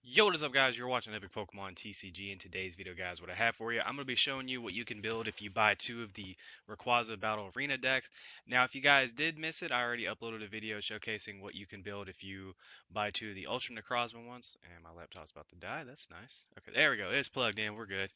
Yo, what is up, guys? You're watching Epic Pokemon TCG. In today's video, guys, what I have for you, I'm going to be showing you what you can build if you buy two of the Rayquaza Battle Arena decks. Now, if you guys did miss it, I already uploaded a video showcasing what you can build if you buy two of the Ultra Necrozma ones. And my laptop's about to die. That's nice. Okay, there we go. It's plugged in. We're good.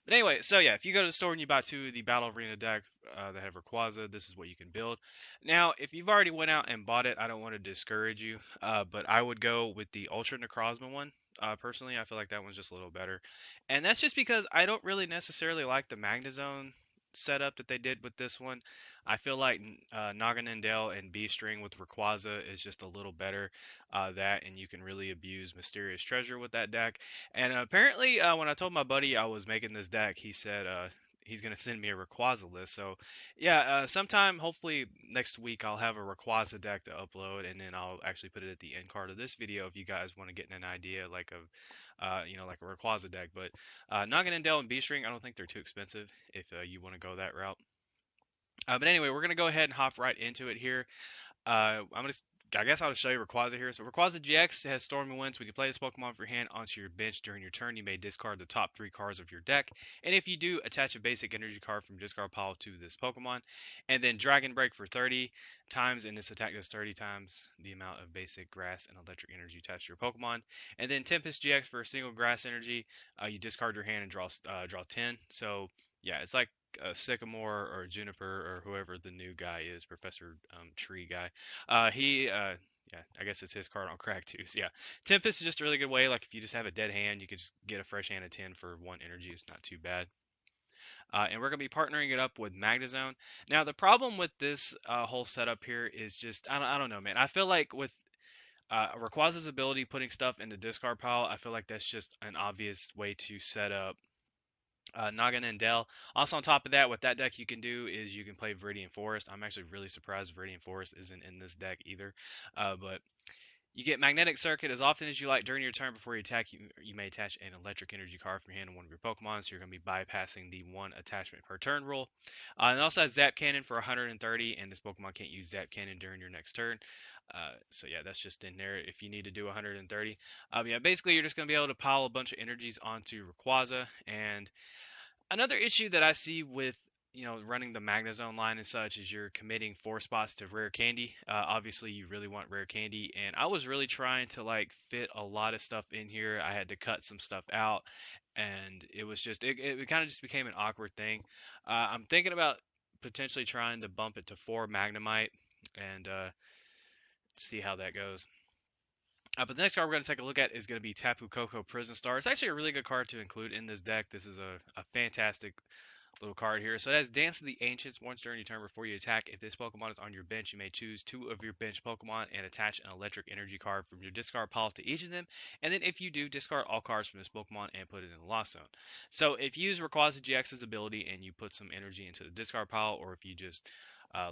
But anyway, so yeah, if you go to the store and you buy two of the Battle Arena deck that have Rayquaza, this is what you can build. Now, if you've already went out and bought it, I don't want to discourage you, but I would go with the Ultra Necrozma one. Personally, I feel like that one's just a little better, and that's just because I don't really necessarily like the Magnezone setup that they did with this one. I feel like Naganandel and B String with Rayquaza is just a little better. That and you can really abuse Mysterious Treasure with that deck. And apparently, when I told my buddy I was making this deck, he said he's gonna send me a Rayquaza list. So, yeah, sometime hopefully next week I'll have a Rayquaza deck to upload, and then I'll actually put it at the end card of this video if you guys want to get an idea like of, like a Rayquaza deck. But Naganadel and B-String, I don't think they're too expensive if you want to go that route. But anyway, we're gonna go ahead and hop right into it here. I guess I'll show you Rayquaza here. So Rayquaza GX has Stormy Winds. When you play this Pokemon from your hand onto your bench during your turn, you may discard the top three cards of your deck. And if you do, attach a basic energy card from your discard pile to this Pokemon. And then Dragon Break for 30 times, and this attack does 30 times the amount of basic grass and electric energy attached to your Pokemon. And then Tempest GX for a single grass energy. You discard your hand and draw 10. So yeah, it's like Sycamore or Juniper or whoever the new guy is, Professor Tree guy. Yeah, I guess it's his card on crack too. So yeah, Tempest is just a really good way. Like if you just have a dead hand, you can just get a fresh hand of 10 for one energy. It's not too bad. And we're going to be partnering it up with Magnezone. Now, the problem with this whole setup here is just, I don't know, man. I feel like with Rayquaza's ability putting stuff in the discard pile, I feel like that's just an obvious way to set up Naga and Dell. Also, on top of that, what that deck you can do is you can play Viridian Forest. I'm actually really surprised Viridian Forest isn't in this deck either. But you get Magnetic Circuit as often as you like during your turn before you attack. You may attach an electric energy card from your hand to one of your Pokemon, so you're going to be bypassing the one attachment per turn rule. And it also has Zap Cannon for 130, and this Pokemon can't use Zap Cannon during your next turn. So yeah, that's just in there if you need to do 130. Yeah, basically you're just going to be able to pile a bunch of energies onto Rayquaza, and another issue that I see with running the Magnezone line and such is you're committing 4 spots to rare candy. Obviously, you really want rare candy, and I was really trying to like fit a lot of stuff in here. I had to cut some stuff out, and it was just it kind of just became an awkward thing. I'm thinking about potentially trying to bump it to 4 Magnemite and see how that goes. But the next card we're going to take a look at is going to be Tapu Koko Prison Star. It's actually a really good card to include in this deck. This is a fantastic little card here. So it has Dance of the Ancients. Once during your turn before you attack, if this Pokemon is on your bench, you may choose two of your bench Pokemon and attach an electric energy card from your discard pile to each of them. And then if you do, discard all cards from this Pokemon and put it in the Lost Zone. So if you use Rayquaza GX's ability and you put some energy into the discard pile, or if you just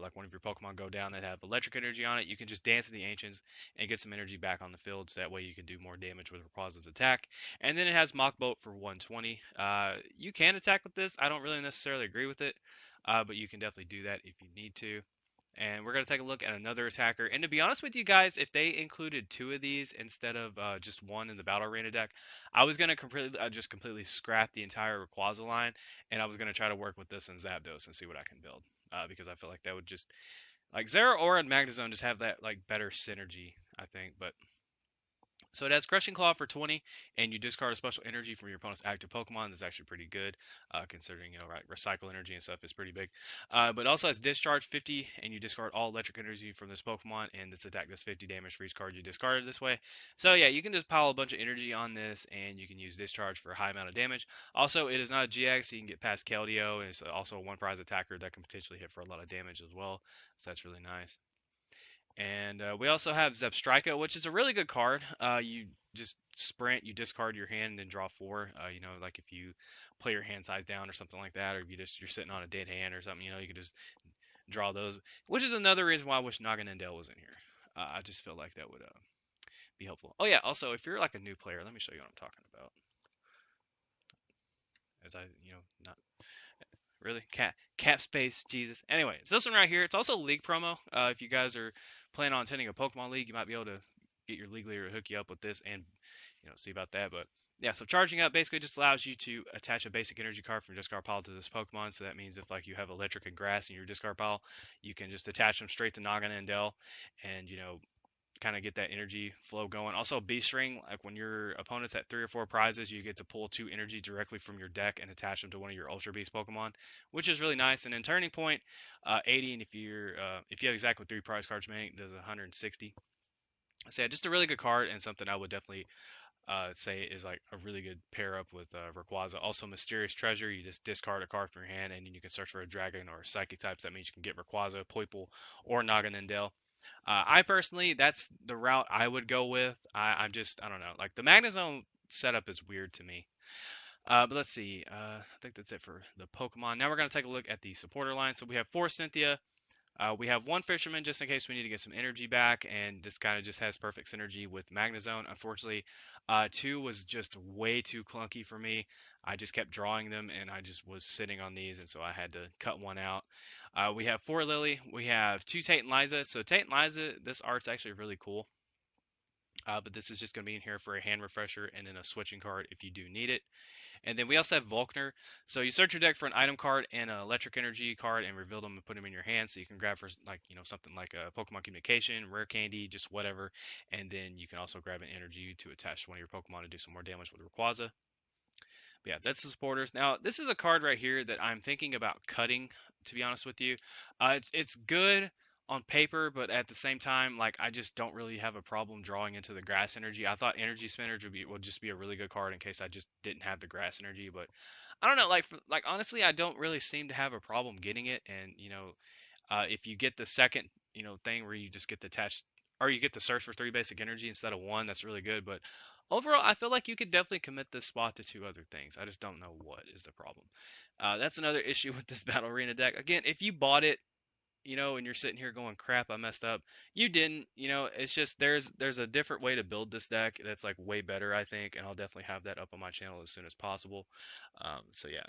like one of your Pokemon go down that have electric energy on it, you can just Dance in the Ancients and get some energy back on the field, so that way you can do more damage with Rayquaza's attack. And then it has Mach Bolt for 120. You can attack with this. I don't really necessarily agree with it, but you can definitely do that if you need to. And we're going to take a look at another attacker. And to be honest with you guys, if they included two of these instead of just one in the Battle Arena deck, I was going to just completely scrap the entire Rayquaza line, and I was going to try to work with this in Zapdos and see what I can build. Because I feel like that would just like Zeraora and Magnezone just have that like better synergy, I think. But so it has Crushing Claw for 20, and you discard a special energy from your opponent's active Pokemon. That's actually pretty good, considering right, recycle energy and stuff is pretty big. But it also has Discharge 50, and you discard all electric energy from this Pokemon, and this attack does 50 damage for each card you discarded this way. So yeah, you can just pile a bunch of energy on this, and you can use Discharge for a high amount of damage. Also, it is not a GX, so you can get past Keldeo, and it's also a one-prize attacker that can potentially hit for a lot of damage as well. So that's really nice. And we also have Zebstrika, which is a really good card. You just sprint, you discard your hand, and then draw 4. Like if you play your hand size down or something like that, or if you're sitting on a dead hand or something, you can just draw those. Which is another reason why I wish Naganandel was in here. I just feel like that would be helpful. Oh yeah, also if you're like a new player, let me show you what I'm talking about. As I, not really cap space, Jesus. Anyway, so this one right here, it's also a league promo. If you guys are planning on attending a Pokemon League, you might be able to get your league leader to hook you up with this and see about that. But yeah, so charging up basically just allows you to attach a basic energy card from your discard pile to this Pokemon. So that means if like you have electric and grass in your discard pile, you can just attach them straight to Noggin and Dell, and kind of get that energy flow going. Also, Beast Ring, like when your opponent's at 3 or 4 prizes, you get to pull 2 energy directly from your deck and attach them to one of your Ultra Beast Pokemon, which is really nice. And then Turning Point, 80, and if you have exactly 3 prize cards remaining, does 160. So yeah, just a really good card and something I would definitely say is like a really good pair up with Rayquaza. Also, Mysterious Treasure, you just discard a card from your hand and then you can search for a dragon or a psychic types. That means you can get Rayquaza, Poipole, or Naganadel. I personally, that's the route I would go with. I don't know. Like the Magnezone setup is weird to me. But let's see. I think that's it for the Pokemon. Now we're going to take a look at the supporter line. So we have 4 Cynthia. We have 1 Fisherman just in case we need to get some energy back, and this kind of just has perfect synergy with Magnezone. Unfortunately, 2 was just way too clunky for me. I just kept drawing them, and I just was sitting on these, and so I had to cut one out. We have 4 Lily. We have 2 Tate and Liza. So Tate and Liza, this art's actually really cool. But this is just going to be in here for a hand refresher and then a switching card if you do need it. And then we also have Volkner. So you search your deck for an item card and an electric energy card and reveal them and put them in your hand. So you can grab for like, something like a Pokemon Communication, Rare Candy, just whatever. And then you can also grab an energy to attach to one of your Pokemon to do some more damage with Rayquaza. But yeah, that's the supporters. Now, this is a card right here that I'm thinking about cutting, to be honest with you. It's good on paper, but at the same time, like I just don't really have a problem drawing into the grass energy. I thought Energy Spinner would just be a really good card in case I just didn't have the grass energy, but I don't know. Like honestly, I don't really seem to have a problem getting it. And if you get the second thing where you just get the attached or you get to search for 3 basic energy instead of 1, that's really good. But overall, I feel like you could definitely commit this spot to 2 other things. I just don't know what is the problem. That's another issue with this Battle Arena deck. Again, if you bought it, and you're sitting here going, "Crap, I messed up." You didn't. It's just there's a different way to build this deck that's like way better, I think, and I'll definitely have that up on my channel as soon as possible. So yeah,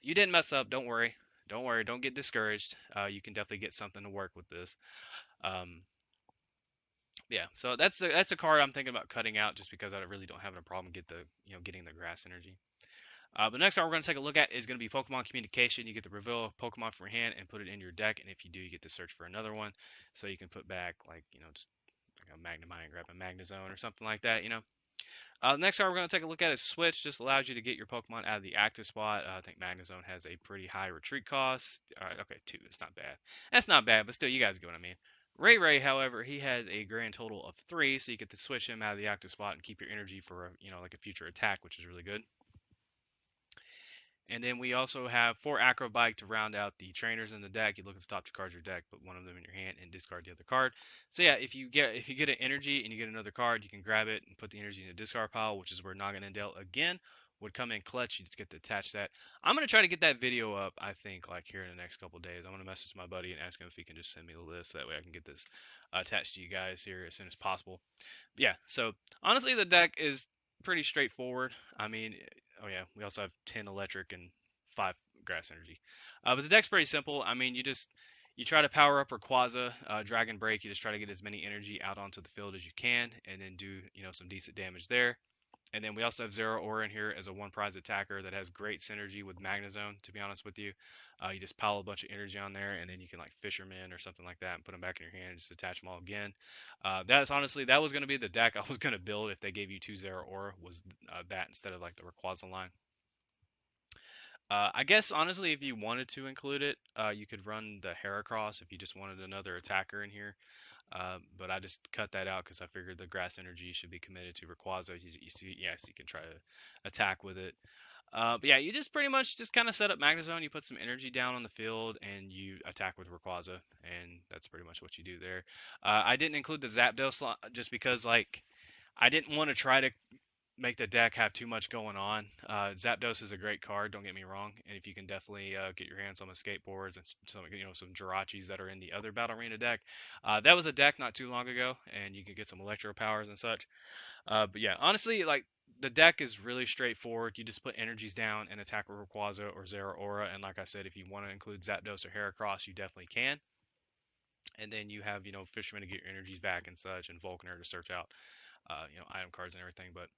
you didn't mess up. Don't worry. Don't worry. Don't get discouraged. You can definitely get something to work with this. Um, yeah, so that's a card I'm thinking about cutting out just because I really don't have a problem getting the grass energy. The next card we're going to take a look at is going to be Pokemon Communication. You get to reveal a Pokemon from your hand and put it in your deck, and if you do, you get to search for another one. So you can put back like just like a Magnemite and grab a Magnezone or something like that. The next card we're going to take a look at is Switch. Just allows you to get your Pokemon out of the active spot. I think Magnezone has a pretty high retreat cost. Okay, 2. It's not bad. That's not bad, but still, you guys get what I mean. Ray, however, he has a grand total of 3, so you get to switch him out of the active spot and keep your energy for like a future attack, which is really good. And then we also have 4 Acrobike to round out the trainers in the deck. You look at the top 2 cards of your deck, put one of them in your hand, and discard the other card. So yeah, if you get an energy and you get another card, you can grab it and put the energy in the discard pile, which is where Naganadel again would come in clutch. You just get to attach that. I'm gonna try to get that video up. I think like here in the next couple days. I'm gonna message my buddy and ask him if he can just send me the list. That way I can get this attached to you guys here as soon as possible. Yeah. So honestly, the deck is pretty straightforward. I mean, oh yeah, we also have 10 electric and 5 grass energy. But the deck's pretty simple. I mean, you try to power up Rayquaza, Dragon Break. You just try to get as many energy out onto the field as you can, and then do some decent damage there. And then we also have Zero Aura in here as a 1 prize attacker that has great synergy with Magnezone, to be honest with you. You just pile a bunch of energy on there, and then you can like Fisherman or something like that and put them back in your hand and just attach them all again. That was going to be the deck I was going to build if they gave you 2 Zero Aura, was that instead of like the Rayquaza line. I guess honestly, if you wanted to include it, you could run the Heracross if you just wanted another attacker in here. But I just cut that out because I figured the grass energy should be committed to Rayquaza. Yes, you can try to attack with it. But yeah, you just pretty much just kind of set up Magnezone. You put some energy down on the field and you attack with Rayquaza, and that's pretty much what you do there. I didn't include the Zapdos slot just because like I didn't want to try to make the deck have too much going on. Zapdos is a great card, don't get me wrong, and if you can definitely get your hands on the skateboards and some Jirachis that are in the other Battle Arena deck, that was a deck not too long ago, and you can get some Electro powers and such. But yeah, honestly, like the deck is really straightforward. You just put energies down and attack with Rayquaza or Zera Aura, and like I said, if you want to include Zapdos or Heracross, you definitely can. And then you have Fisherman to get your energies back and such, and Volkner to search out item cards and everything. But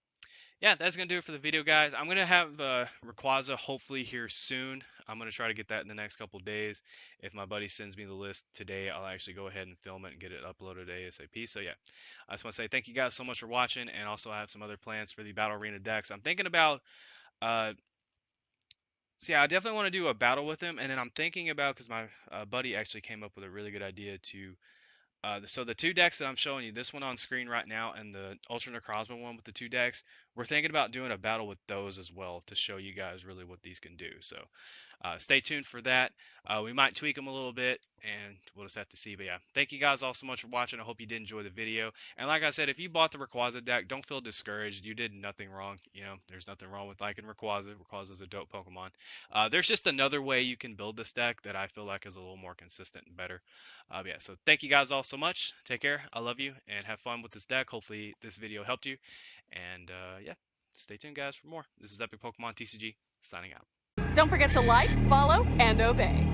yeah, that's gonna do it for the video, guys. I'm gonna have Rayquaza hopefully here soon. I'm gonna try to get that in the next couple days. If my buddy sends me the list today, I'll actually go ahead and film it and get it uploaded ASAP. So yeah, I just want to say thank you guys so much for watching, and also I have some other plans for the Battle Arena decks. I'm thinking about uh, so yeah, I definitely want to do a battle with him, and then I'm thinking about because my buddy actually came up with a really good idea to so the two decks that I'm showing you, this one on screen right now and the Ultra Necrozma one with the two decks, we're thinking about doing a battle with those as well to show you guys really what these can do. So stay tuned for that. We might tweak them a little bit, and we'll just have to see. But yeah, thank you guys all so much for watching. I hope you did enjoy the video. And like I said, if you bought the Rayquaza deck, don't feel discouraged. You did nothing wrong. There's nothing wrong with liking Rayquaza. Rayquaza is a dope Pokemon. There's just another way you can build this deck that I feel like is a little more consistent and better. Yeah, so thank you guys all so much. Take care. I love you, and have fun with this deck. Hopefully this video helped you. And yeah, stay tuned, guys, for more. This is Epic Pokemon TCG signing out. Don't forget to like, follow, and obey.